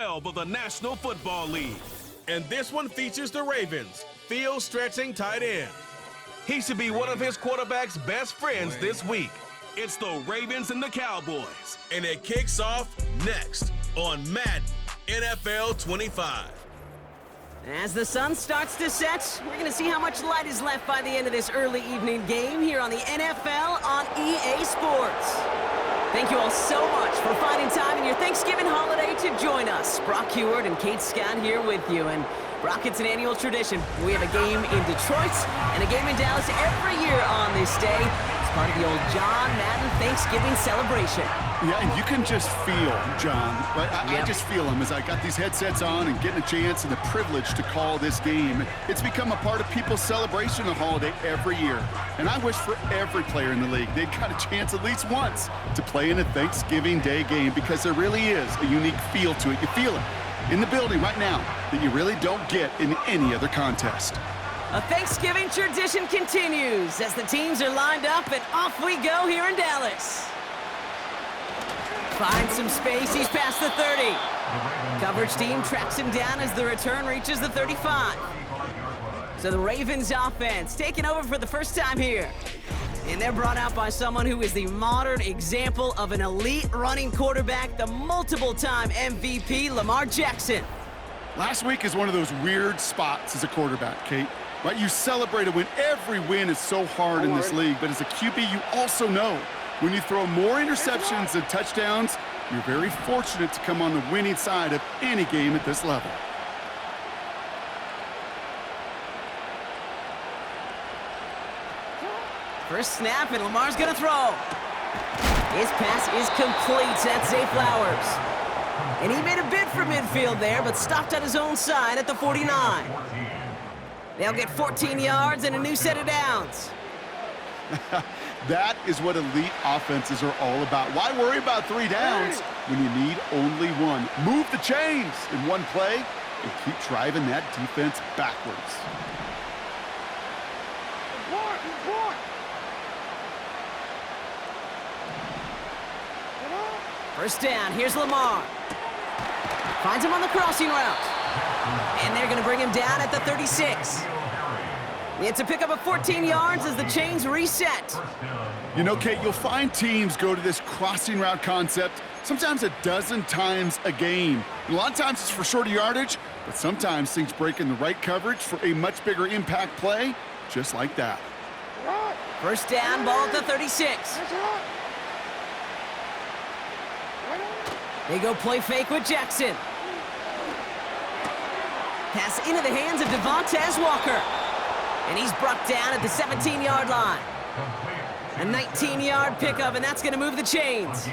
of the National Football League. And this one features the Ravens' field-stretching tight end. He should be one of his quarterback's best friends this week. It's the Ravens and the Cowboys. And it kicks off next on Madden NFL 25. As the sun starts to set, we're going to see how much light is left by the end of this early evening game here on the NFL on EA Sports. Thank you all so much for finding time in your Thanksgiving holiday to join us. Brock Heward and Kate Scott here with you. And Brock, it's an annual tradition. We have a game in Detroit and a game in Dallas every year on this day. It's part of the old John Madden Thanksgiving celebration. Yeah, and you can just feel, John, right? I just feel him as I got these headsets on and getting a chance and the privilege to call this game. It's become a part of people's celebration of the holiday every year. And I wish for every player in the league they'd got a chance at least once to play in a Thanksgiving Day game, because there really is a unique feel to it. You feel it in the building right now that you really don't get in any other contest. A Thanksgiving tradition continues as the teams are lined up and off we go here in Dallas. Finds some space, he's past the 30. Coverage team tracks him down as the return reaches the 35. So the Ravens offense taking over for the first time here. And they're brought out by someone who is the modern example of an elite running quarterback, the multiple-time MVP, Lamar Jackson. Last week is one of those weird spots as a quarterback, Kate. Right? You celebrate a win. Every win is so hard in this league, but as a QB, you also know when you throw more interceptions than touchdowns, you're very fortunate to come on the winning side of any game at this level. First snap, and Lamar's going to throw. His pass is complete. That's Zay Flowers. And he made a bid for midfield there, but stopped at his own side at the 49. They'll get 14 yards and a new set of downs. That is what elite offenses are all about. Why worry about 3 downs when you need only one? Move the chains in one play and keep driving that defense backwards. First down, here's Lamar. Finds him on the crossing route. And they're going to bring him down at the 36. It's a pickup of 14 yards as the chains reset. You know, Kate, you'll find teams go to this crossing route concept sometimes a dozen times a game. And a lot of times it's for shorter yardage, but sometimes things break in the right coverage for a much bigger impact play, just like that. First down, ball at the 36. They go play fake with Jackson. Pass into the hands of Devontae Walker. And he's brought down at the 17-yard line. A 19-yard pickup, and that's going to move the chains.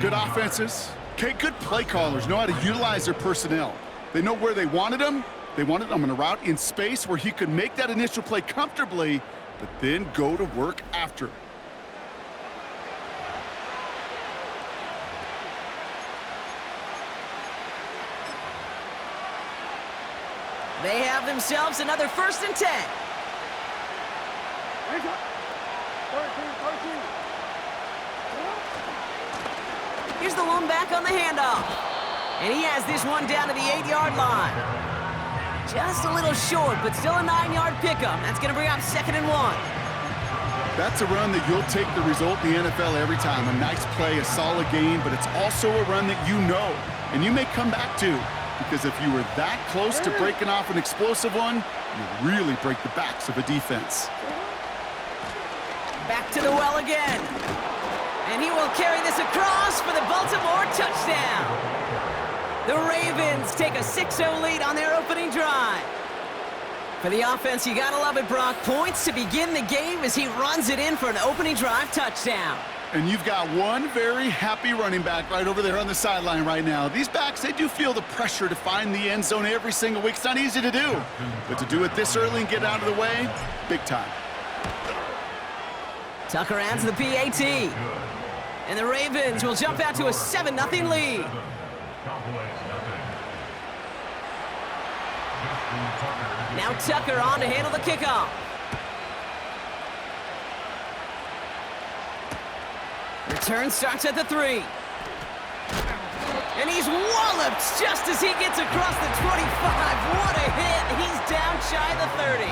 Good offenses. Okay, good play callers know how to utilize their personnel. They know where they wanted them. They wanted them on a route in space where he could make that initial play comfortably, but then go to work after. They have themselves another 1st and 10. Here's the lone back on the handoff. And he has this one down to the 8-yard line. Just a little short, but still a 9-yard pickup. That's going to bring up 2nd and 1. That's a run that you'll take the result in the NFL every time. A nice play, a solid game, but it's also a run that you know, and you may come back to. Because if you were that close to breaking off an explosive one, you really break the backs of a defense. Back to the well again. And he will carry this across for the Baltimore touchdown. The Ravens take a 6-0 lead on their opening drive. For the offense, you gotta love it, Brock. Points to begin the game as he runs it in for an opening drive touchdown. And you've got one very happy running back right over there on the sideline right now. These backs, they do feel the pressure to find the end zone every single week. It's not easy to do, but to do it this early and get out of the way, big time. Tucker adds the PAT. And the Ravens will jump out to a 7-0 lead. Now Tucker on to handle the kickoff. Return starts at the 3. And he's walloped just as he gets across the 25. What a hit. He's down shy of the 30.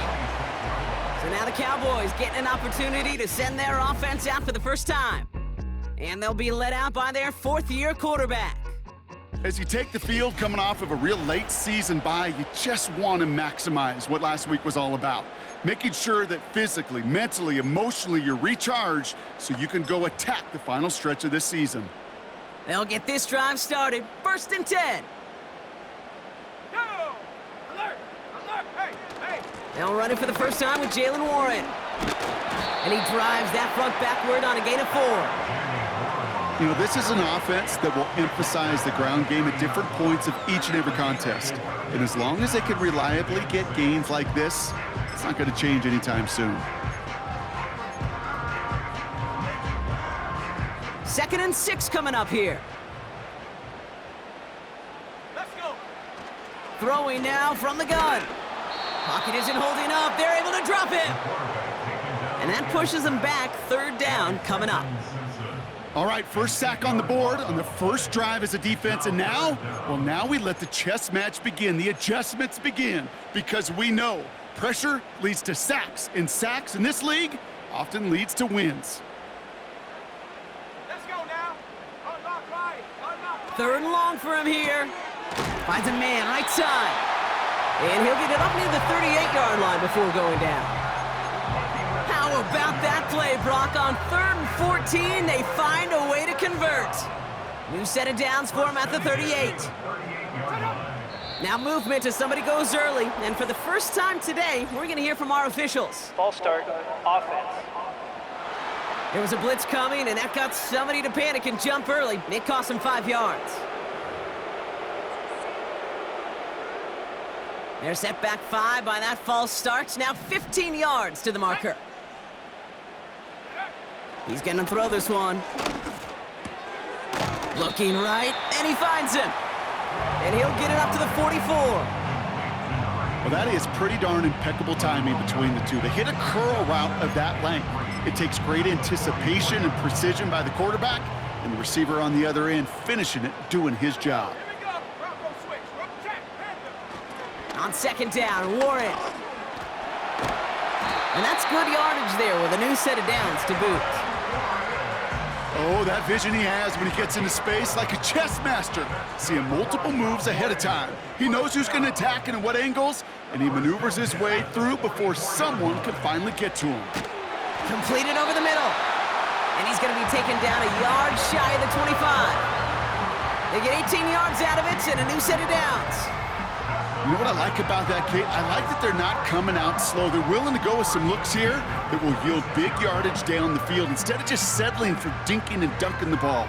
So now the Cowboys getting an opportunity to send their offense out for the first time. And they'll be led out by their fourth-year quarterback. As you take the field coming off of a real late season bye, you just want to maximize what last week was all about. Making sure that physically, mentally, emotionally, you're recharged so you can go attack the final stretch of this season. They'll get this drive started. 1st and 10. Go! Alert! Alert! Hey! Hey! They'll run it for the first time with Jalen Warren. And he drives that front backward on a gain of 4. You know, this is an offense that will emphasize the ground game at different points of each and every contest. And as long as they can reliably get gains like this, it's not going to change anytime soon. 2nd and 6 coming up here. Let's go! Throwing now from the gun. Pocket isn't holding up. They're able to drop him. And that pushes them back. 3rd down coming up. All right, first sack on the board on the first drive as a defense, and now, well, now we let the chess match begin, the adjustments begin, because we know pressure leads to sacks, and sacks in this league often leads to wins. Let's go now! Unlock right! Unlock right! 3rd and long for him here. Finds a man right side. And he'll get it up near the 38-yard line before going down. How about that play, Brock? On 3rd and 14, they find a way to convert. New set of downs for him at the 38. Now movement as somebody goes early. And for the first time today, we're going to hear from our officials. False start, offense. There was a blitz coming, and that got somebody to panic and jump early. It cost them 5 yards. They're set back 5 by that false start. Now 15 yards to the marker. He's going to throw this one. Looking right, and he finds him. And he'll get it up to the 44. Well, that is pretty darn impeccable timing between the two. They hit a curl route of that length. It takes great anticipation and precision by the quarterback, and the receiver on the other end finishing it, doing his job. Here we go! Bronco switch! Check! Panther! On 2nd down, Warren. And that's good yardage there with a new set of downs to boot. Oh, that vision he has when he gets into space like a chess master, seeing multiple moves ahead of time. He knows who's going to attack and at what angles, and he maneuvers his way through before someone can finally get to him. Completed over the middle. And he's going to be taken down a yard shy of the 25. They get 18 yards out of it and a new set of downs. You know what I like about that, Kate? I like that they're not coming out slow. They're willing to go with some looks here that will yield big yardage down the field instead of just settling for dinking and dunking the ball.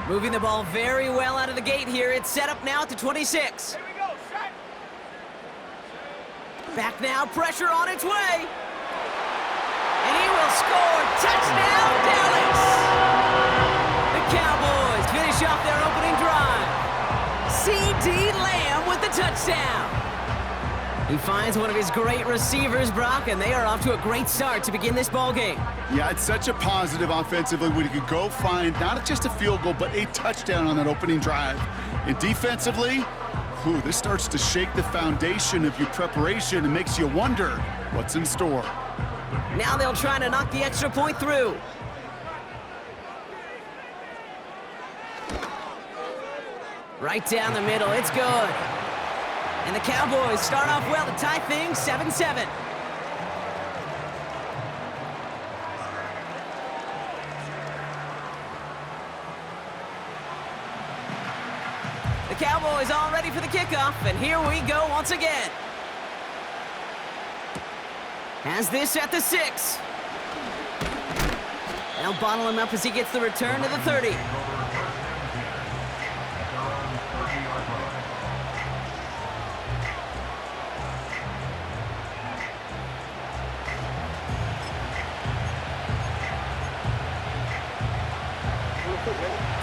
Moving the ball very well out of the gate here. It's set up now at the 26. Here we go! Set! Back now, pressure on its way. And he will score. Touchdown, Dallas! The Cowboys finish off their opening drive. C.D. Lamb with the touchdown. He finds one of his great receivers, Brock, and they are off to a great start to begin this ball game. Yeah, it's such a positive offensively when you could go find not just a field goal, but a touchdown on that opening drive. And defensively, this starts to shake the foundation of your preparation and makes you wonder what's in store. Now they'll try to knock the extra point through. Right down the middle, it's good. And the Cowboys start off well to tie things 7-7. The Cowboys all ready for the kickoff, and here we go once again. Has this at the 6. They'll bottle him up as he gets the return to the 30.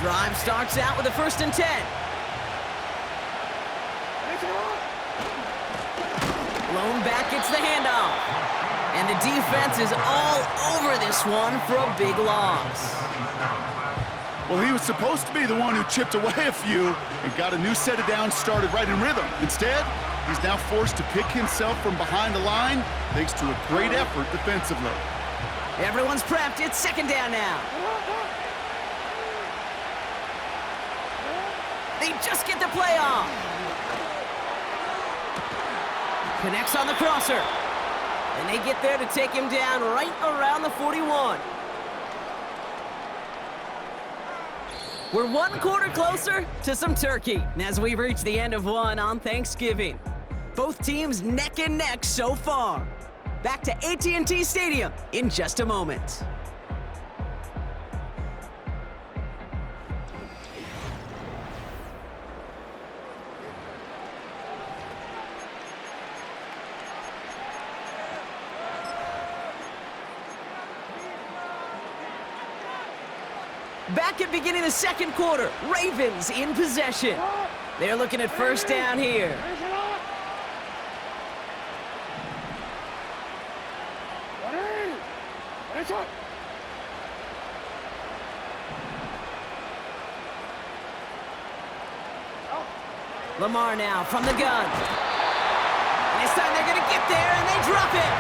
Drive starts out with a 1st and 10. Lone back gets the handoff. And the defense is all over this one for a big loss. Well, he was supposed to be the one who chipped away a few and got a new set of downs started right in rhythm. Instead, he's now forced to pick himself from behind the line thanks to a great effort defensively. Everyone's prepped. It's second down now. They just get the play off. Connects on the crosser. And they get there to take him down right around the 41. We're one quarter closer to some turkey as we reach the end of one on Thanksgiving. Both teams neck and neck so far. Back to AT&T Stadium in just a moment. Back at beginning of the second quarter, Ravens in possession. They're looking at first down here. Lamar now from the gun. And this time they're going to get there, and they drop it.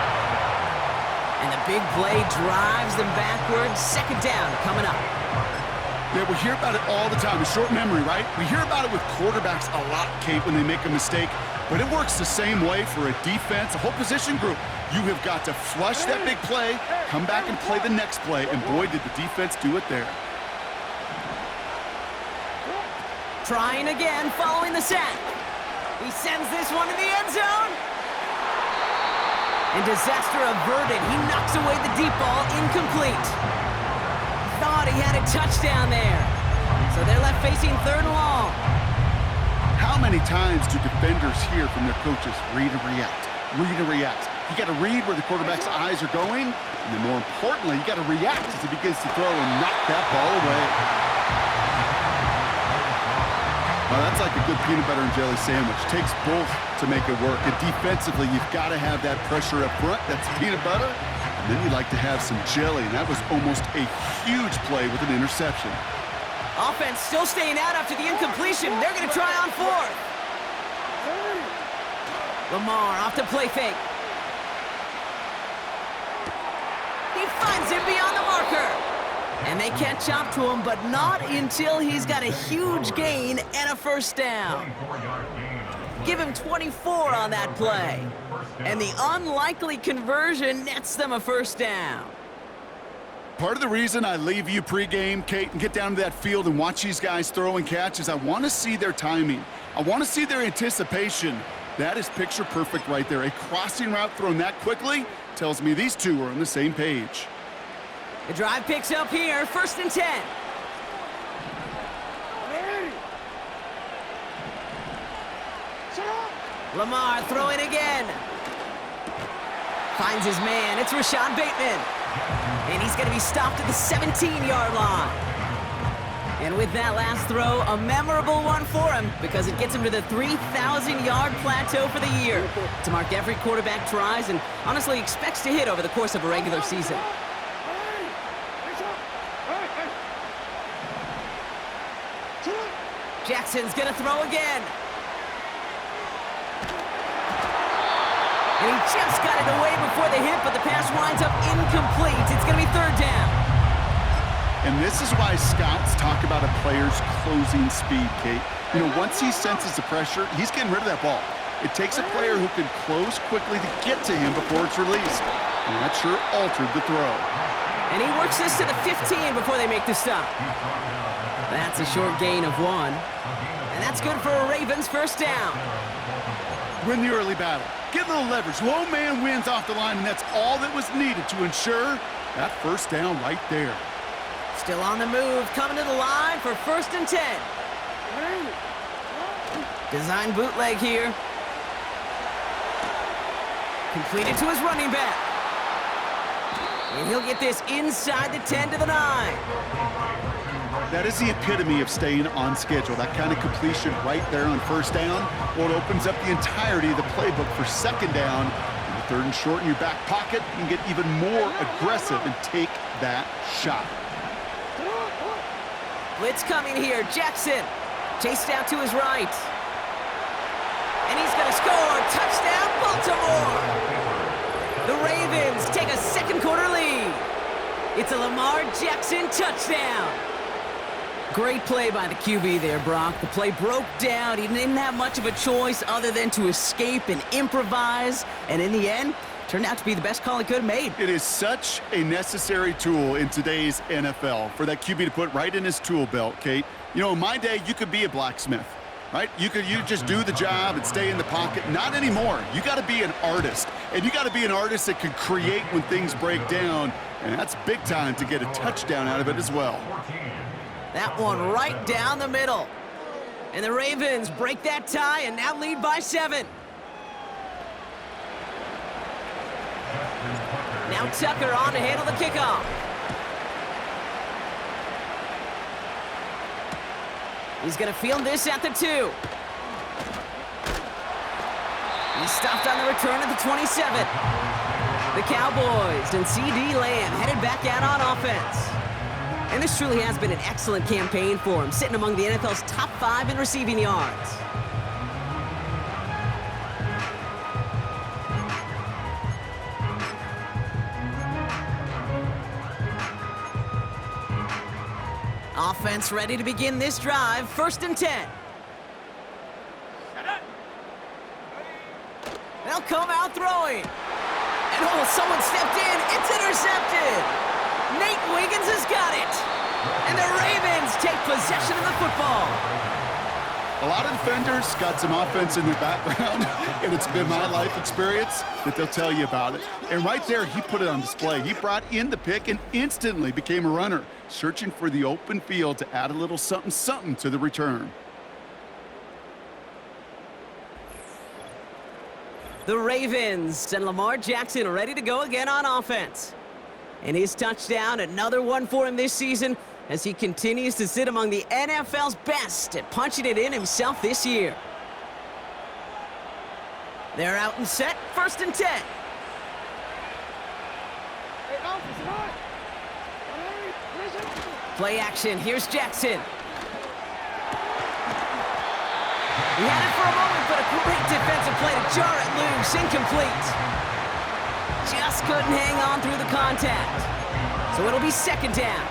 And the big play drives them backwards. Second down coming up. Yeah, we hear about it all the time. A short memory, right? We hear about it with quarterbacks a lot, Kate, when they make a mistake. But it works the same way for a defense, a whole position group. You have got to flush that big play, come back and play the next play, and boy, did the defense do it there. Trying again, following the sack. He sends this one to the end zone. And disaster averted. He knocks away the deep ball, incomplete. Thought he had a touchdown there. So they're left facing third and long. How many times do defenders hear from their coaches, read and react, read and react? You got to read where the quarterback's eyes are going, and then more importantly, you got to react as he begins to throw and knock that ball away. Well, that's like a good peanut butter and jelly sandwich. Takes both to make it work. And defensively, you've got to have that pressure up front. That's peanut butter. And then you like to have some jelly. And that was almost a huge play with an interception. Offense still staying out after the incompletion. They're going to try on fourth. Lamar off the play fake. He finds him beyond the marker. And they catch up to him, but not until he's got a huge gain and a first down. Give him 24 on that play. And the unlikely conversion nets them a first down. Part of the reason I leave you pregame, Kate, and get down to that field and watch these guys throw and catch is I want to see their timing. I want to see their anticipation. That is picture perfect right there. A crossing route thrown that quickly tells me these two are on the same page. The drive picks up here, first and 10. Lamar throwing again. Finds his man, it's Rashad Bateman. And he's gonna be stopped at the 17-yard line. And with that last throw, a memorable one for him because it gets him to the 3,000-yard plateau for the year. To mark every quarterback tries and honestly expects to hit over the course of a regular season. Jackson's gonna throw again. And he just got it away before the hit, but the pass winds up incomplete. It's gonna be third down. And this is why scouts talk about a player's closing speed, Kate. You know, once he senses the pressure, he's getting rid of that ball. It takes a player who can close quickly to get to him before it's released. And that sure altered the throw. And he works this to the 15 before they make the stop. That's a short gain of 1. And that's good for a Ravens first down. Win the early battle. Get a little leverage. Low man wins off the line, and that's all that was needed to ensure that first down right there. Still on the move, coming to the line for first and 10. Design bootleg here. Completed to his running back. And he'll get this inside the 10 to the 9. That is the epitome of staying on schedule. That kind of completion right there on first down. Well, it opens up the entirety of the playbook for second down. In the third and short in your back pocket, you can get even more aggressive and take that shot. Blitz coming here. Jackson chased out to his right. And he's going to score. Touchdown, Baltimore. The Ravens take a second quarter lead. It's a Lamar Jackson touchdown. Great play by the QB there, Brock. The play broke down. He didn't have much of a choice other than to escape and improvise. And in the end, turned out to be the best call he could have made. It is such a necessary tool in today's NFL for that QB to put right in his tool belt, Kate. You know, in my day, you could be a blacksmith, right? You just do the job and stay in the pocket. Not anymore. You got to be an artist. And you got to be an artist that can create when things break down. And that's big time to get a touchdown out of it as well. That one right down the middle. And the Ravens break that tie and now lead by 7. Now Tucker on to handle the kickoff. He's going to field this at the 2. He's stopped on the return at the 27. The Cowboys and C.D. Lamb headed back out on offense. And this truly has been an excellent campaign for him, sitting among the NFL's top 5 in receiving yards. Offense ready to begin this drive. 1st and 10. They'll come out throwing. And oh, someone stepped in. It's intercepted. Nate Wiggins has got it. And the Ravens take possession of the football. A lot of defenders got some offense in their background, and it's been my life experience that they'll tell you about it. And right there, he put it on display. He brought in the pick and instantly became a runner, searching for the open field to add a little something to the return. The Ravens and Lamar Jackson ready to go again on offense. And his touchdown, another one for him this season as he continues to sit among the NFL's best at punching it in himself this year. They're out and set. 1st and 10. Play action. Here's Jackson. He had it for a moment, but a great defensive play to jar it loose. Incomplete. Just couldn't hang on through the contact. So it'll be 2nd down.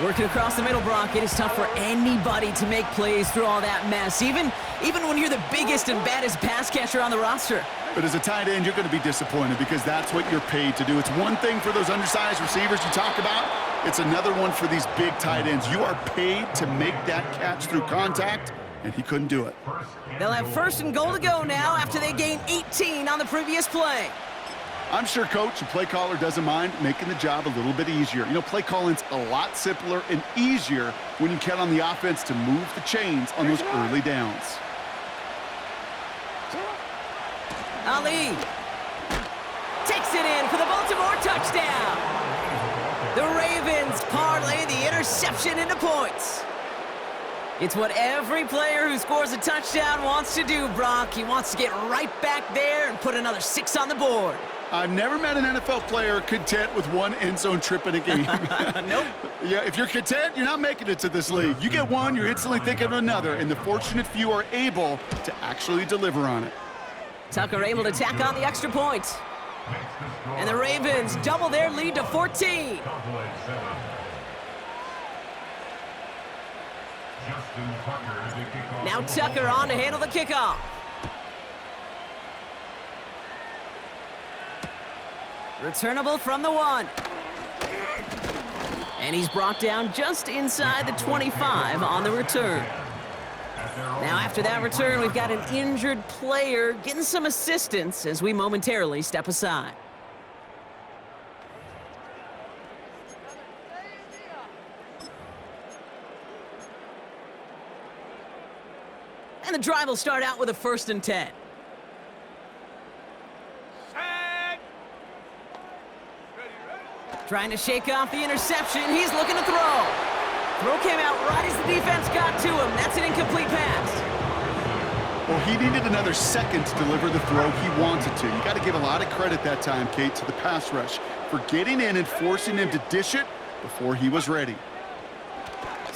Working across the middle, Brock, it is tough for anybody to make plays through all that mess, even when you're the biggest and baddest pass catcher on the roster. But as a tight end, you're going to be disappointed because that's what you're paid to do. It's one thing for those undersized receivers you talk about. It's another one for these big tight ends. You are paid to make that catch through contact, and he couldn't do it. They'll have 1st and goal to go now after they gained 18 on the previous play. I'm sure coach and play caller doesn't mind making the job a little bit easier. You know, play calling's a lot simpler and easier when you count on the offense to move the chains on those early downs. Ali takes it in for the Baltimore touchdown. The Ravens parlay the interception into points. It's what every player who scores a touchdown wants to do, Brock. He wants to get right back there and put another 6 on the board. I've never met an NFL player content with one end zone trip in a game. Nope. Yeah, if you're content, you're not making it to this league. You get one, you're instantly thinking of another, and the fortunate few are able to actually deliver on it. Tucker able to tack on the extra point. And the Ravens double their lead to 14. Now Tucker on to handle the kickoff. Returnable from the 1. And he's brought down just inside the 25 on the return. Now after that return, we've got an injured player getting some assistance as we momentarily step aside. And the drive will start out with a 1st and 10. Trying to shake off the interception. He's looking to throw. Throw came out right as the defense got to him. That's an incomplete pass. Well, he needed another second to deliver the throw he wanted to. You got to give a lot of credit that time, Kate, to the pass rush for getting in and forcing him to dish it before he was ready.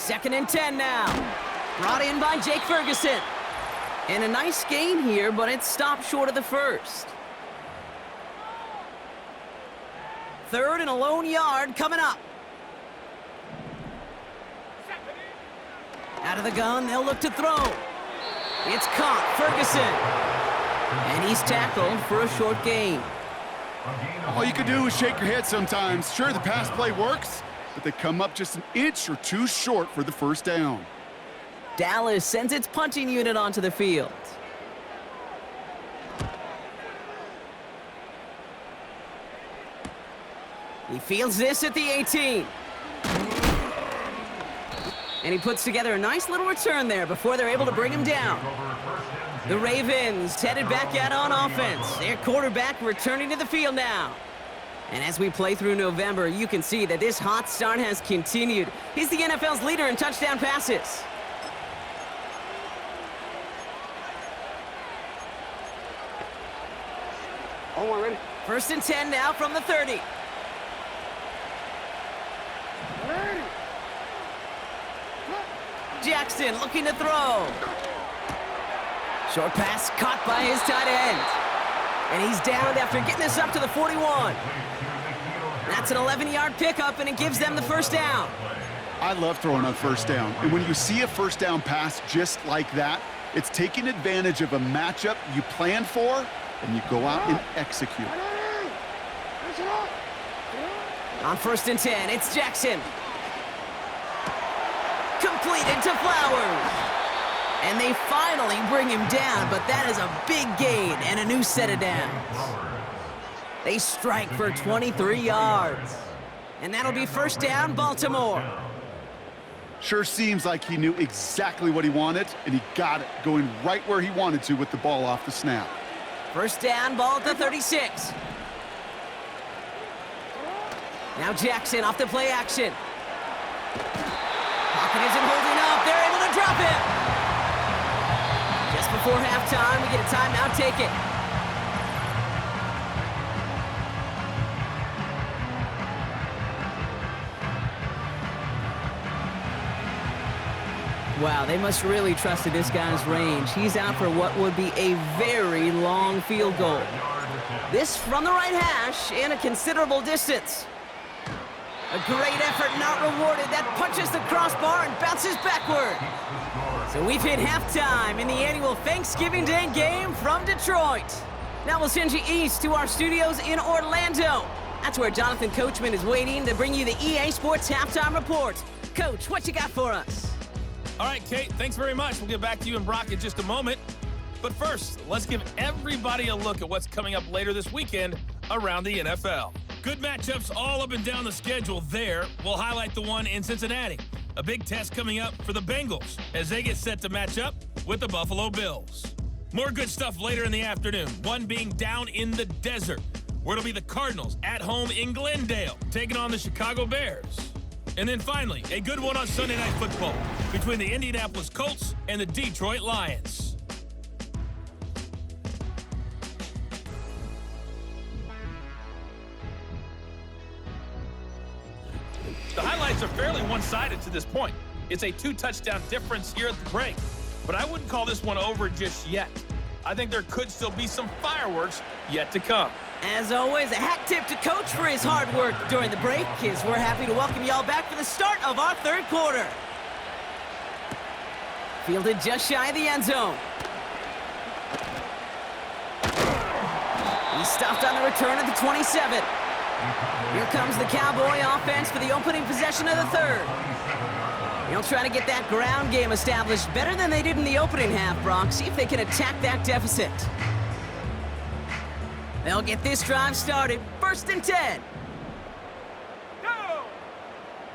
2nd and 10 now. Brought in by Jake Ferguson. And a nice gain here, but it stopped short of the first. 3rd and a lone yard coming up. Out of the gun, they'll look to throw. It's caught, Ferguson. And he's tackled for a short gain. All you can do is shake your head sometimes. Sure, the pass play works, but they come up just an inch or two short for the first down. Dallas sends its punting unit onto the field. He fields this at the 18. And he puts together a nice little return there before they're able to bring him down. The Ravens headed back out on offense. Their quarterback returning to the field now. And as we play through November, you can see that this hot start has continued. He's the NFL's leader in touchdown passes. Oh, we're ready. 1st and 10 now from the 30. Jackson looking to throw. Short pass caught by his tight end. And he's down after getting this up to the 41. That's an 11-yard pickup, and it gives them the first down. I love throwing on first down. And when you see a first down pass just like that, it's taking advantage of a matchup you planned for, and you go out and execute. On 1st and 10, it's Jackson. Completed to Flowers. And they finally bring him down, but that is a big gain and a new set of downs. They strike for 23 yards. And that'll be first down, Baltimore. Sure seems like he knew exactly what he wanted, and he got it, going right where he wanted to with the ball off the snap. First down, ball at the 36. Now Jackson off the play action. Pocket isn't holding up. They're able to drop him. Just before halftime, we get a timeout. Take it. Wow, they must really trust this guy's range. He's out for what would be a very long field goal. This from the right hash and a considerable distance. A great effort not rewarded. That punches the crossbar and bounces backward. So we've hit halftime in the annual Thanksgiving Day game from Detroit. Now we'll send you east to our studios in Orlando. That's where Jonathan Coachman is waiting to bring you the EA Sports Halftime Report. Coach, what you got for us? All right, Kate, thanks very much. We'll get back to you and Brock in just a moment. But first, let's give everybody a look at what's coming up later this weekend around the NFL. Good matchups all up and down the schedule there. We'll highlight the one in Cincinnati. A big test coming up for the Bengals as they get set to match up with the Buffalo Bills. More good stuff later in the afternoon, one being down in the desert, where it'll be the Cardinals at home in Glendale, taking on the Chicago Bears. And then finally, a good one on Sunday Night Football between the Indianapolis Colts and the Detroit Lions. The highlights are fairly one-sided to this point. It's a 2-touchdown difference here at the break, but I wouldn't call this one over just yet. I think there could still be some fireworks yet to come. As always, a hat tip to Coach for his hard work during the break, as we're happy to welcome y'all back for the start of our third quarter. Fielded just shy of the end zone. He's stopped on the return at the 27. Here comes the Cowboy offense for the opening possession of the third. They'll try to get that ground game established better than they did in the opening half, Brock. See if they can attack that deficit. They'll get this drive started. 1st and 10. Go!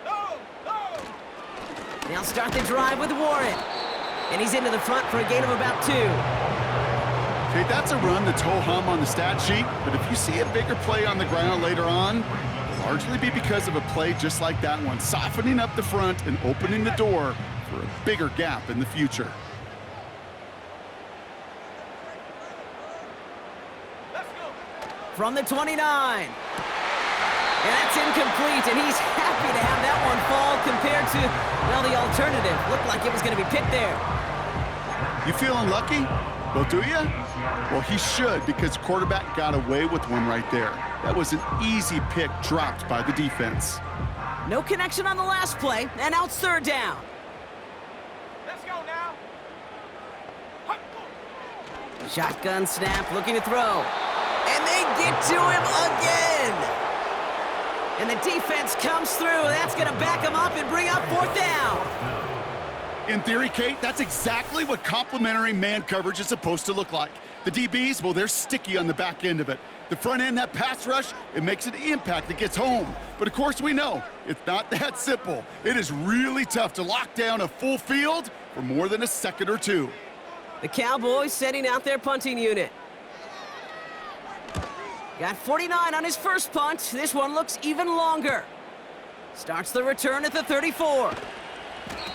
Go! Go! They'll start the drive with Warren. And he's into the front for a gain of about 2. Okay, that's a run that's ho-hum on the stat sheet, but if you see a bigger play on the ground later on, it'll largely be because of a play just like that one, softening up the front and opening the door for a bigger gap in the future. Let's go! From the 29. And that's incomplete, and he's happy to have that one fall compared to, well, the alternative. Looked like it was going to be picked there. You feeling lucky? Well, do you? Well, he should, because quarterback got away with one right there. That was an easy pick dropped by the defense. No connection on the last play, and now it's third down. Let's go now. Shotgun snap, looking to throw. And they get to him again. And the defense comes through. That's going to back him up and bring up fourth down. In theory, Kate, that's exactly what complementary man coverage is supposed to look like. The DBs, well, they're sticky on the back end of it. The front end, that pass rush, it makes an impact that gets home. But of course we know, it's not that simple. It is really tough to lock down a full field for more than a second or two. The Cowboys setting out their punting unit. Got 49 on his first punt. This one looks even longer. Starts the return at the 34.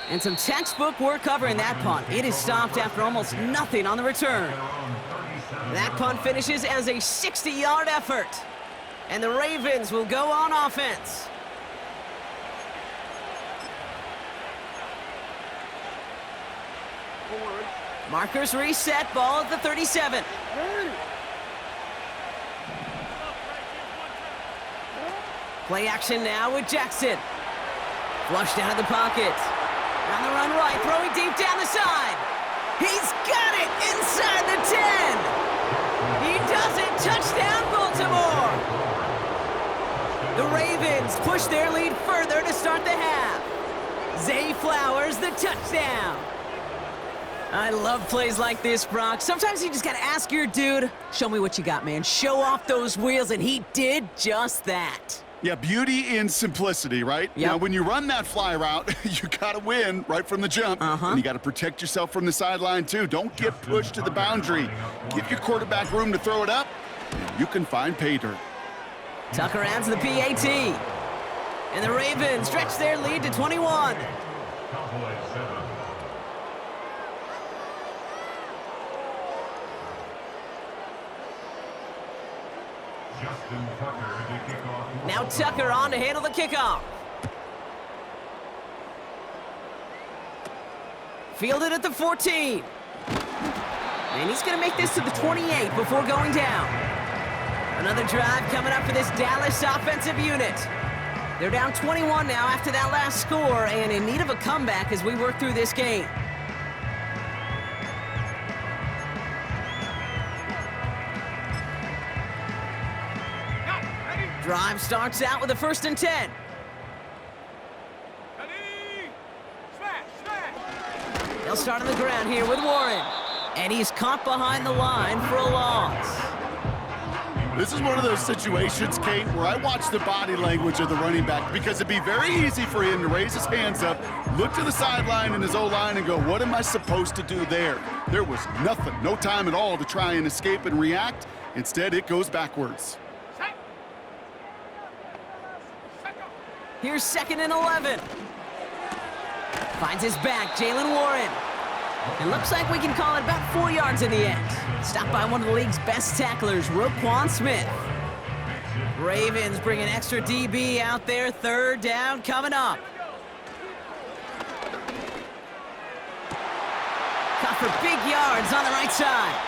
And some textbook work covering that punt. It is stopped after almost nothing on the return. That punt finishes as a 60-yard effort. And the Ravens will go on offense. Markers reset, ball at the 37. Play action now with Jackson. Flushed out of the pocket. On the run right, throwing deep down the side. He's got it inside the 10. He does it. Touchdown, Baltimore. The Ravens push their lead further to start the half. Zay Flowers, the touchdown. I love plays like this, Brock. Sometimes you just got to ask your dude, show me what you got, man. Show off those wheels, and he did just that. Yeah, beauty in simplicity, right? Yep. Now, when you run that fly route, you got to win right from the jump. And you got to protect yourself from the sideline, too. Don't get pushed to the boundary. Give your quarterback room to throw it up, and you can find pay dirt. Tucker adds the PAT. And the Ravens stretch their lead to 21. Now Tucker on to handle the kickoff. Fielded at the 14. And he's going to make this to the 28 before going down. Another drive coming up for this Dallas offensive unit. They're down 21 now after that last score and in need of a comeback as we work through this game. Drive starts out with a 1st and 10. They'll start on the ground here with Warren. And he's caught behind the line for a loss. This is one of those situations, Kate, where I watch the body language of the running back because it'd be very easy for him to raise his hands up, look to the sideline in his O-line and go, what am I supposed to do there? There was nothing, no time at all to try and escape and react. Instead, it goes backwards. Here's 2nd and 11. Finds his back, Jalen Warren. It looks like we can call it about 4 yards in the end. Stopped by one of the league's best tacklers, Roquan Smith. Ravens bring an extra DB out there. 3rd down coming up. Caught for big yards on the right side.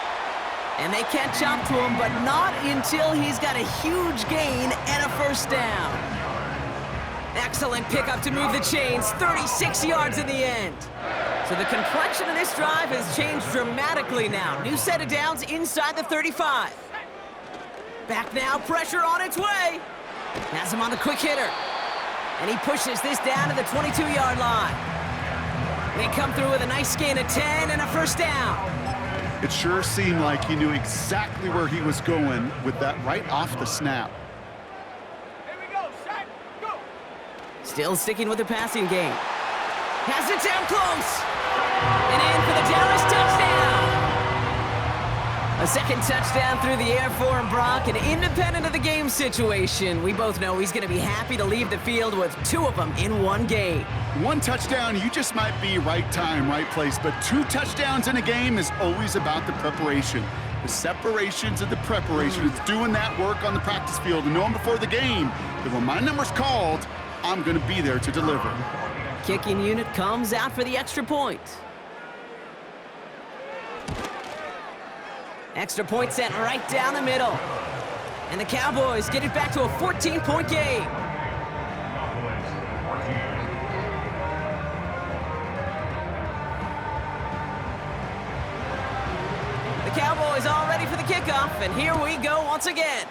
And they catch up to him, but not until he's got a huge gain and a 1st down. Excellent pickup to move the chains. 36 yards in the end. So the complexion of this drive has changed dramatically now. New set of downs inside the 35. Back now, pressure on its way. Has him on the quick hitter. And he pushes this down to the 22-yard line. They come through with a nice gain of 10 and a 1st down. It sure seemed like he knew exactly where he was going with that right off the snap. Still sticking with the passing game. Has it down close. And in for the Dallas touchdown. A 2nd touchdown through the air for him, Brock. And independent of the game situation, we both know he's going to be happy to leave the field with 2 of them in one game. 1 touchdown, you just might be right time, right place. But 2 touchdowns in a game is always about the preparation. The separations and the preparation. It's doing that work on the practice field and knowing before the game that when my number's called, I'm going to be there to deliver. Kicking unit comes out for the extra point. Extra point sent right down the middle. And the Cowboys get it back to a 14-point game. The Cowboys all ready for the kickoff, and here we go once again.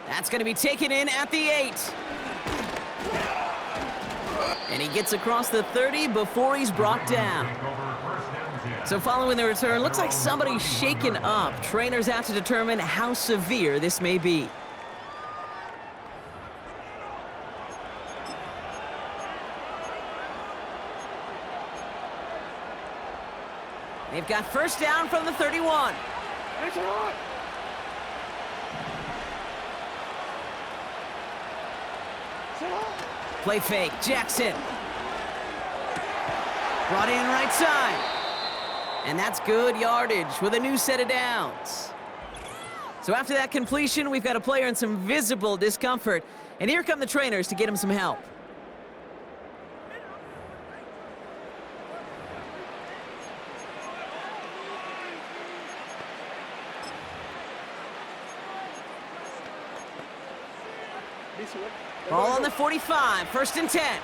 That's going to be taken in at the 8. And he gets across the 30 before he's brought down. So following the return, looks like somebody's shaken up. Trainers have to determine how severe this may be. They've got first down from the 31. Play fake, Jackson. Brought in right side. And that's good yardage with a new set of downs. So after that completion, we've got a player in some visible discomfort. And here come the trainers to get him some help. Ball on the 45, 1st and 10.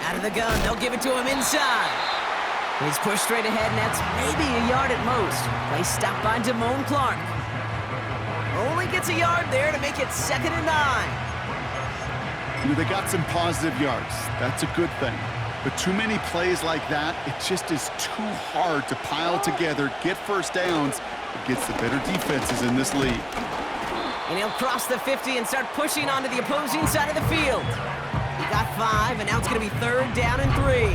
Out of the gun, they'll give it to him inside. He's pushed straight ahead, and that's maybe a yard at most. Play stopped by Damone Clark. Only gets a yard there to make it 2nd and 9. They got some positive yards. That's a good thing. But too many plays like that, it just is too hard to pile together, get first downs against the better defenses in this league. And he'll cross the 50 and start pushing onto the opposing side of the field. He got 5, and now it's going to be 3rd down and 3.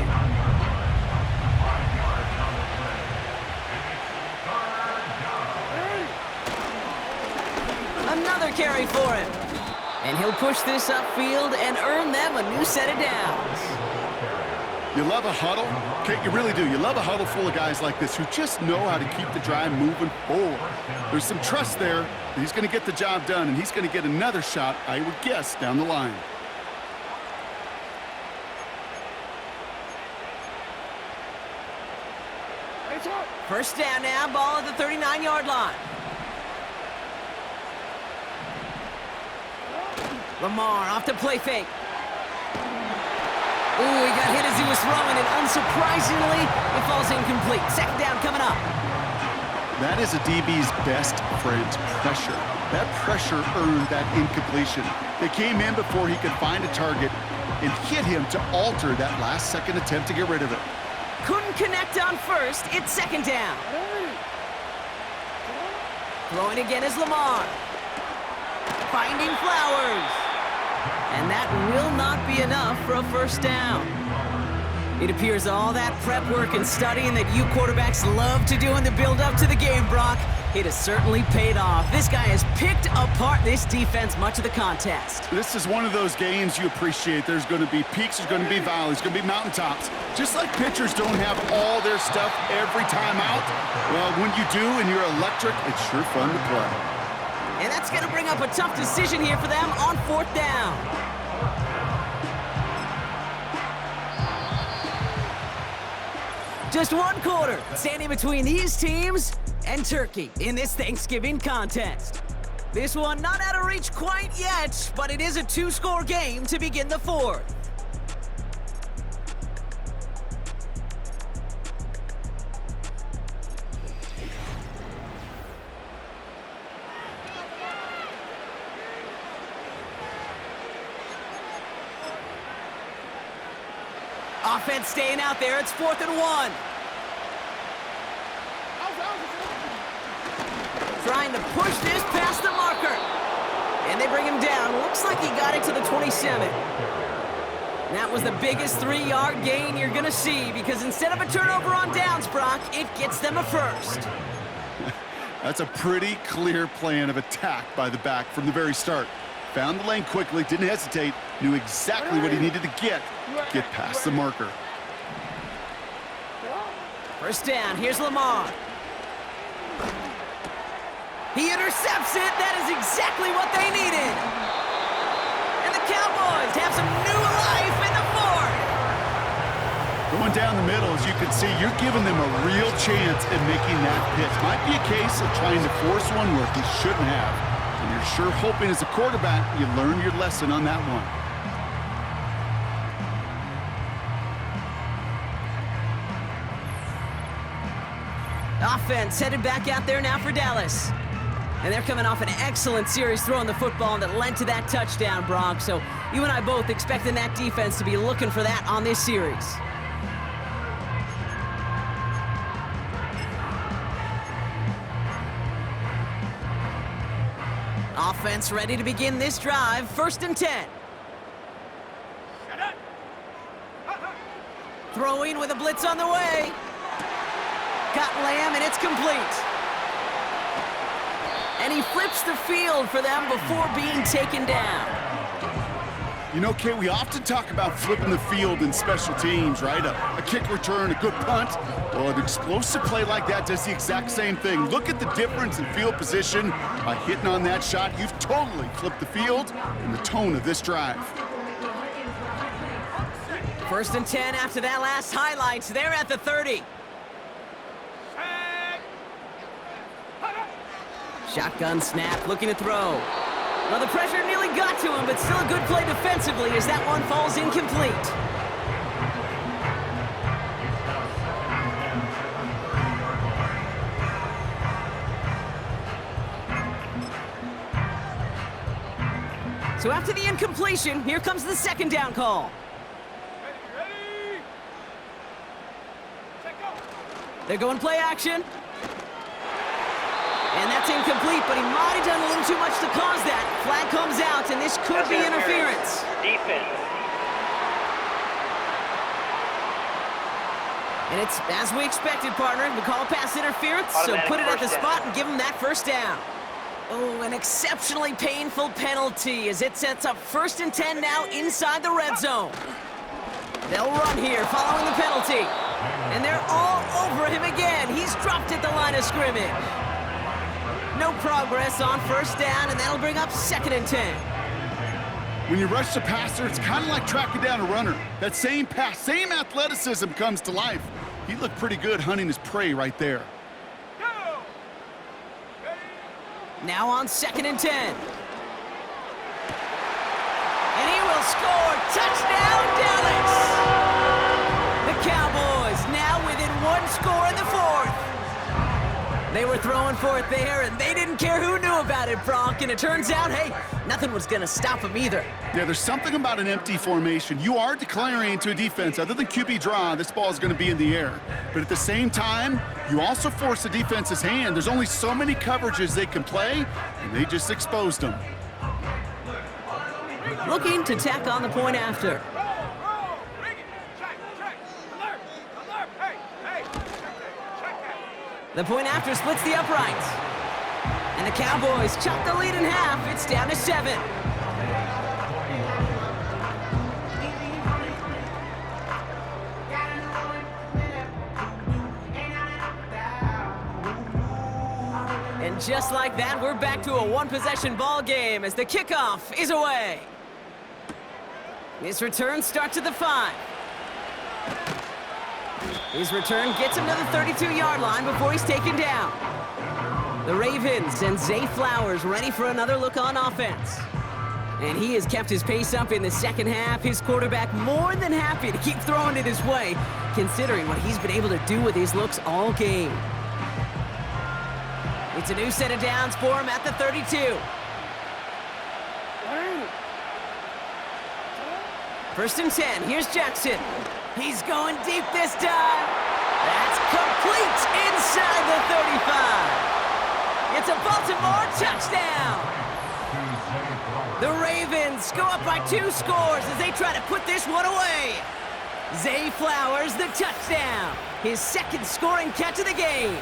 Another carry for him. And he'll push this upfield and earn them a new set of downs. You love a huddle? Okay, you really do. You love a huddle full of guys like this who just know how to keep the drive moving forward. There's some trust there that he's going to get the job done, and he's going to get another shot, I would guess, down the line. First down now, ball at the 39-yard line. Lamar off to play fake. Ooh, he got hit as he was throwing, and unsurprisingly, it falls incomplete. 2nd down coming up. That is a DB's best friend, pressure. That pressure earned that incompletion. They came in before he could find a target and hit him to alter that last-second attempt to get rid of it. Couldn't connect on 1st. It's 2nd down. Throwing again is Lamar. Finding Flowers. And that will not be enough for a 1st down. It appears all that prep work and studying that you quarterbacks love to do in the build-up to the game, Brock, it has certainly paid off. This guy has picked apart this defense much of the contest. This is one of those games you appreciate. There's going to be peaks, there's going to be valleys, there's going to be mountaintops. Just like pitchers don't have all their stuff every time out, well, when you do and you're electric, it's sure fun to play. And that's going to bring up a tough decision here for them on 4th down. Just 1 quarter standing between these teams and Turkey in this Thanksgiving contest. This one not out of reach quite yet, but it is a 2-score game to begin the 4th. Offense staying out there. It's 4th and 1. Trying to push this past the marker. And they bring him down. Looks like he got it to the 27. That was the biggest 3-yard gain you're going to see because instead of a turnover on downs, Brock, it gets them a 1st. That's a pretty clear plan of attack by the back from the very start. Found the lane quickly, didn't hesitate, knew exactly what he needed to get past the marker. First down, here's Lamar. He intercepts it. That is exactly what they needed. And the Cowboys have some new life in the fourth. Going down the middle, as you can see, you're giving them a real chance at making that pitch. Might be a case of trying to force one where he shouldn't have. And you're sure hoping as a quarterback you learn your lesson on that one. Offense headed back out there now for Dallas. And they're coming off an excellent series throwing the football that led to that touchdown, Brock. So you and I both expecting that defense to be looking for that on this series. Offense ready to begin this drive. 1st and 10. Throwing with a blitz on the way. Got Lamb, and it's complete. And he flips the field for them before being taken down. You know, Kate, we often talk about flipping the field in special teams, right? A kick return, a good punt. Well, an explosive play like that does the exact same thing. Look at the difference in field position. By hitting on that shot, you've totally flipped the field and the tone of this drive. 1st and 10 after that last highlight. They're at the 30. Shotgun snap, looking to throw. Well, the pressure nearly got to him, but still a good play defensively as that one falls incomplete. So after the incompletion, here comes the 2nd down call. Ready? Check go. They're going play action. And that's incomplete, but he might have done a little too much to cause that. Flag comes out, and this could be interference. Defense. And it's as we expected, partner. We call pass interference, so Automatic put it at the first spot down. and give him that 1st down. Oh, an exceptionally painful penalty as it sets up 1st and 10 now inside the red zone. They'll run here following the penalty. And they're all over him again. He's dropped at the line of scrimmage. No progress on 1st down, and that'll bring up 2nd and 10. When you rush the passer, it's kind of like tracking down a runner. That same pass, same athleticism comes to life. He looked pretty good hunting his prey right there. Go. Now on 2nd and 10. And he will score. Touchdown, Dallas! The Cowboys now within 1 score in the 4th. They were throwing for it there, and they didn't care who knew about it, Brock. And it turns out, hey, nothing was going to stop them either. Yeah, there's something about an empty formation. You are declaring to a defense, other than QB draw, this ball is going to be in the air. But at the same time, you also force the defense's hand. There's only so many coverages they can play, and they just exposed them. Looking to tack on the point after. Roll. Ring it. Check. Alert. Hey. Check that. The point after splits the uprights. And the Cowboys chop the lead in half. It's down to 7. And just like that, we're back to a one-possession ball game as the kickoff is away. His return starts at the 5. His return gets him to the 32-yard line before he's taken down. The Ravens and Zay Flowers ready for another look on offense. And he has kept his pace up in the second half. His quarterback more than happy to keep throwing it his way, considering what he's been able to do with his looks all game. It's a new set of downs for him at the 32. 1st and 10, here's Jackson. He's going deep this time. That's complete inside the 35. It's a Baltimore touchdown. The Ravens go up by 2 scores as they try to put this one away. Zay Flowers, the touchdown. His 2nd scoring catch of the game.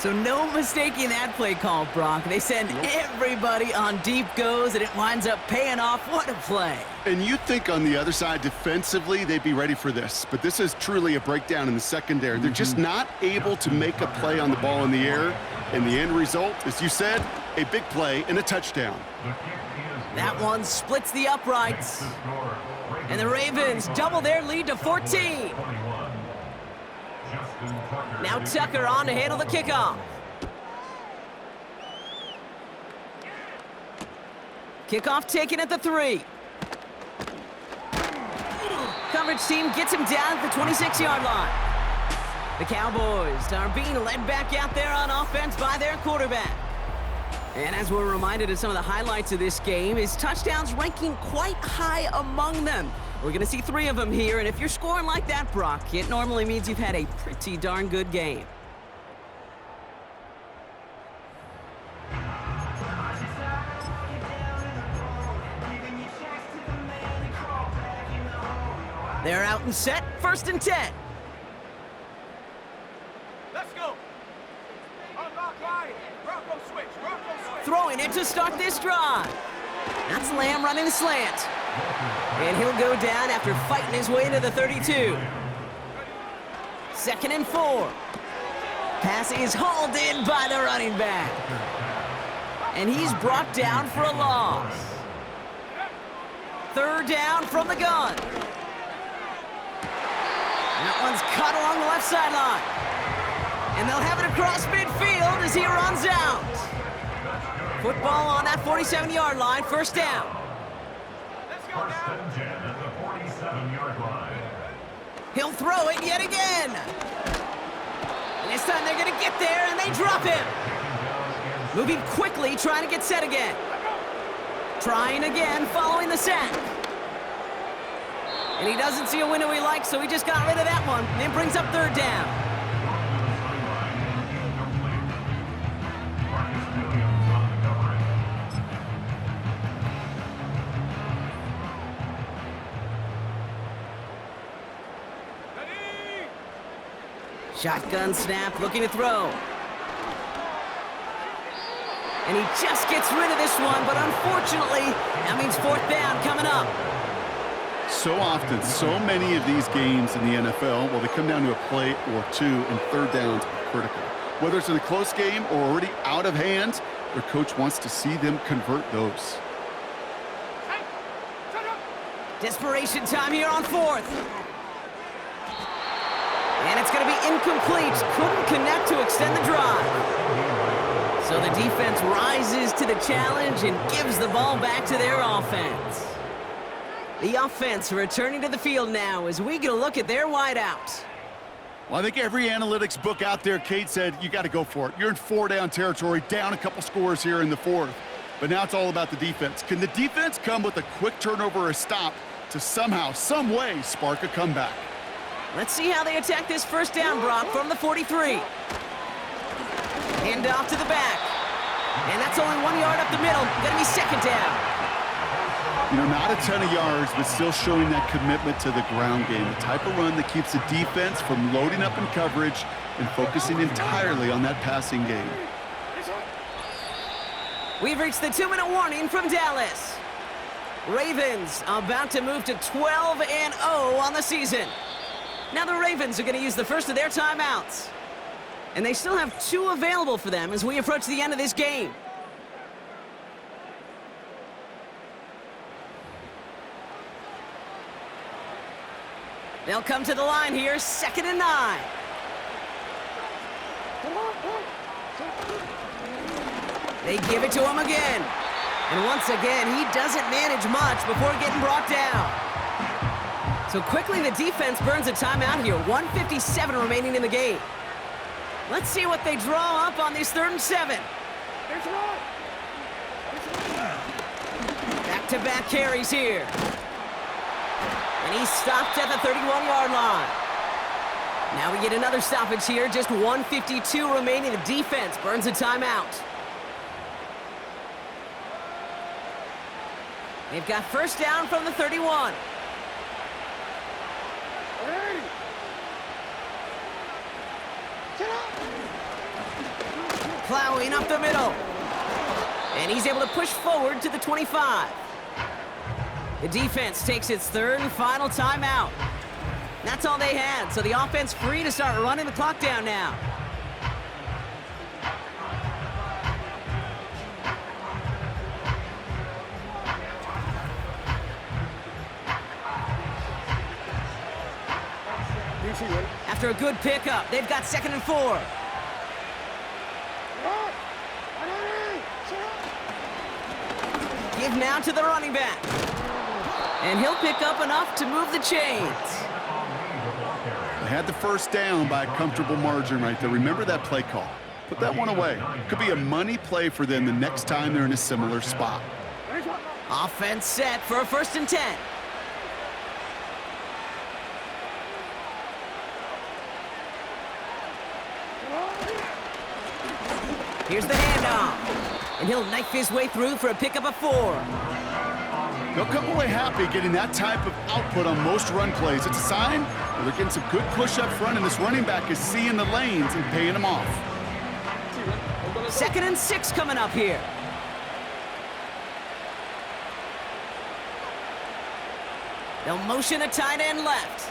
So no mistaking that play call, Brock. They send everybody on deep goes, and it winds up paying off. What a play. And you think on the other side, defensively, they'd be ready for this. But this is truly a breakdown in the secondary. They're just not able to make a play on the ball in the air. And the end result, as you said, a big play and a touchdown. That one splits the uprights. And the Ravens double their lead to 14. Now Tucker on to handle the kickoff. Kickoff taken at the 3. Coverage team gets him down at the 26-yard line. The Cowboys are being led back out there on offense by their quarterback. And as we're reminded of some of the highlights of this game, his touchdowns ranking quite high among them. We're going to see 3 of them here, and if you're scoring like that, Brock, it normally means you've had a pretty darn good game. They're out and set, 1st and 10. Let's go. Unlock right. Bronco switch. Throwing it to start this drive. That's Lamb running the slant. And he'll go down after fighting his way to the 32. 2nd and 4. Pass is hauled in by the running back. And he's brought down for a loss. 3rd down from the gun. That one's cut along the left sideline. And they'll have it across midfield as he runs out. Football on that 47-yard line, 1st down. Let's go now. At the 47-yard line. He'll throw it yet again. And this time they're going to get there, and they drop him. Moving quickly, trying to get set again. Trying again, following the sack. And he doesn't see a window he likes, so he just got rid of that one. And it brings up 3rd down. Shotgun snap, looking to throw. And he just gets rid of this one, but unfortunately, that means 4th down coming up. So often, so many of these games in the NFL, well, they come down to a play or 2, and 3rd downs are critical. Whether it's in a close game or already out of hand, their coach wants to see them convert those. Desperation time here on 4th. And it's going to be incomplete. Couldn't connect to extend the drive. So the defense rises to the challenge and gives the ball back to their offense. The offense returning to the field now as we get a look at their wideouts. Well, I think every analytics book out there, Kate, said you got to go for it. You're in 4-down territory, down a couple scores here in the 4th. But now it's all about the defense. Can the defense come with a quick turnover or a stop to somehow, some way, spark a comeback? Let's see how they attack this 1st down, Brock, from the 43. Hand off to the back. And that's only 1 yard up the middle. Gonna be 2nd down. You know, not a ton of yards, but still showing that commitment to the ground game. The type of run that keeps the defense from loading up in coverage and focusing entirely on that passing game. We've reached the 2-minute warning from Dallas. Ravens about to move to 12-0 on the season. Now the Ravens are going to use the first of their timeouts. And they still have 2 available for them as we approach the end of this game. They'll come to the line here, 2nd and 9. They give it to him again. And once again, he doesn't manage much before getting brought down. So quickly the defense burns a timeout here. 1:57 remaining in the game. Let's see what they draw up on this 3rd and 7. Back-to-back carries here. And he's stopped at the 31-yard line. Now we get another stoppage here. Just 1:52 remaining. The defense burns a timeout. They've got 1st down from the 31. Plowing up the middle. And he's able to push forward to the 25. The defense takes its third and final timeout. That's all they had, so the offense free to start running the clock down now. After a good pickup, they've got 2nd and 4. Give now to the running back. And he'll pick up enough to move the chains. They had the first down by a comfortable margin right there. Remember that play call. Put that one away. Could be a money play for them the next time they're in a similar spot. Offense set for a 1st and 10. Here's the handoff. And he'll knife his way through for a pickup of 4. They'll come away happy getting that type of output on most run plays. It's a sign that they're getting some good push up front, and this running back is seeing the lanes and paying them off. 2nd and 6 coming up here. They'll motion a tight end left.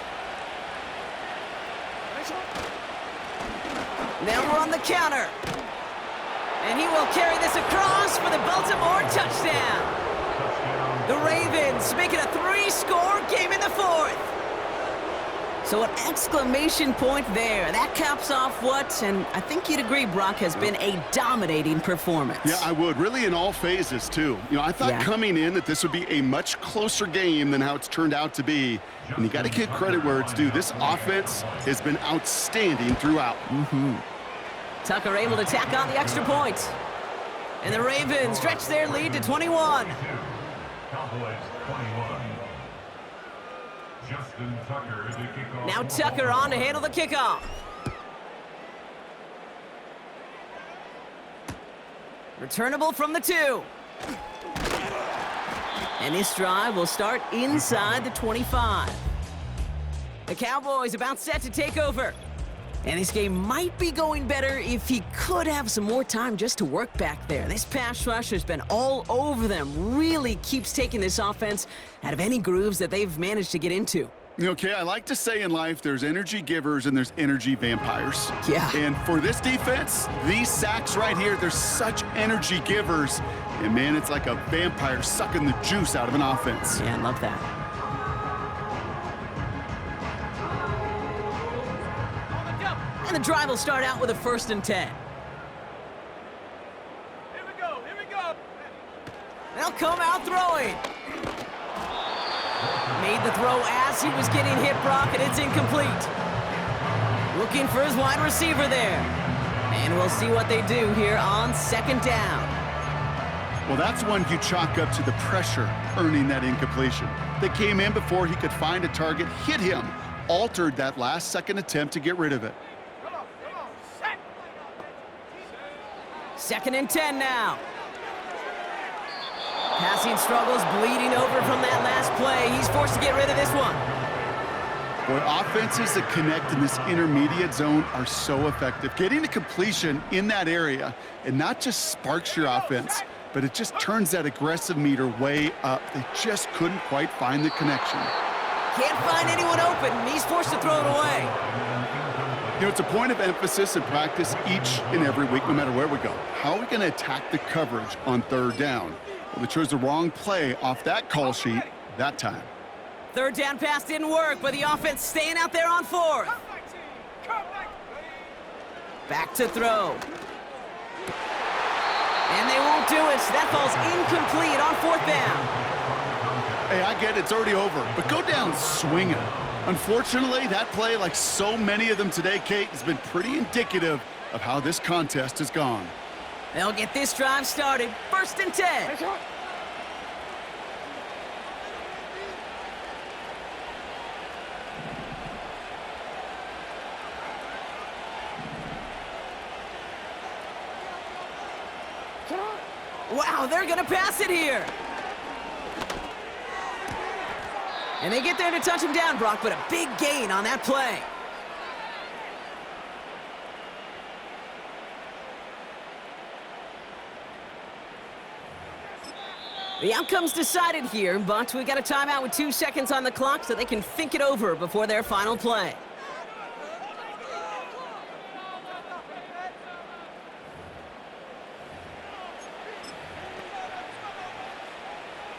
They'll run the counter. And he will carry this across for the Baltimore touchdown. The Ravens make it a 3-score game in the 4th. So an exclamation point there. That caps off what, and I think you'd agree, Brock, has been a dominating performance. Yeah, I would. Really in all phases, too. You know, I thought coming in that this would be a much closer game than how it's turned out to be. And you got to give credit where it's due. This offense has been outstanding throughout. Tucker able to tack on the extra point. And the Ravens stretch their lead to 21. Cowboys 21. Justin Tucker is the kickoff. Now Tucker on to handle the kickoff. Returnable from the 2. And this drive will start inside the 25. The Cowboys about set to take over. And this game might be going better if he could have some more time just to work back there. This pass rush has been all over them. Really keeps taking this offense out of any grooves that they've managed to get into. Okay, I like to say in life there's energy givers and there's energy vampires. Yeah. And for this defense, these sacks right here, they're such energy givers. And man, it's like a vampire sucking the juice out of an offense. Yeah, I love that. And the drive will start out with a 1st and 10. Here we go, here we go. They'll come out throwing. Made the throw as he was getting hit, Brock, and it's incomplete. Looking for his wide receiver there. And we'll see what they do here on 2nd down. Well, that's one you chalk up to the pressure earning that incompletion. They came in before he could find a target, hit him, altered that last-second attempt to get rid of it. Come on, set. 2nd and 10 now. Passing struggles bleeding over from that last play. He's forced to get rid of this one. Boy, offenses that connect in this intermediate zone are so effective. Getting a completion in that area, it not just sparks your offense, but it just turns that aggressive meter way up. They just couldn't quite find the connection. Can't find anyone open, and he's forced to throw it away. You know, it's a point of emphasis in practice each and every week, no matter where we go. How are we going to attack the coverage on 3rd down? Well, they chose the wrong play off that call sheet that time. 3rd down pass didn't work, but the offense staying out there on 4th. Back to throw. And they won't do it. That falls incomplete on 4th down. Hey, I get it. It's already over. But go down swinging. Unfortunately, that play, like so many of them today, Kate, has been pretty indicative of how this contest has gone. They'll get this drive started. 1st and 10. Wow, they're going to pass it here. And they get there to touch him down, Brock, but a big gain on that play. The outcome's decided here, but we got a timeout with 2 seconds on the clock so they can think it over before their final play.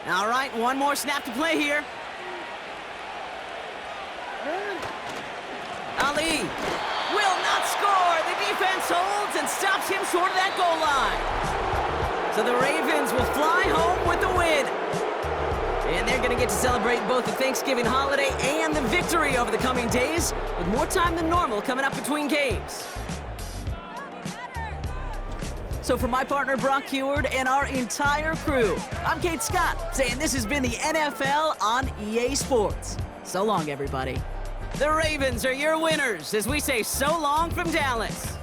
All right, one more snap to play here. Ali will not score. The defense holds and stops him short of that goal line. So the Ravens will fly home with the win. And they're going to get to celebrate both the Thanksgiving holiday and the victory over the coming days, with more time than normal coming up between games. So for my partner Brock Heward and our entire crew, I'm Kate Scott, saying this has been the NFL on EA Sports. So long, everybody. The Ravens are your winners as we say so long from Dallas.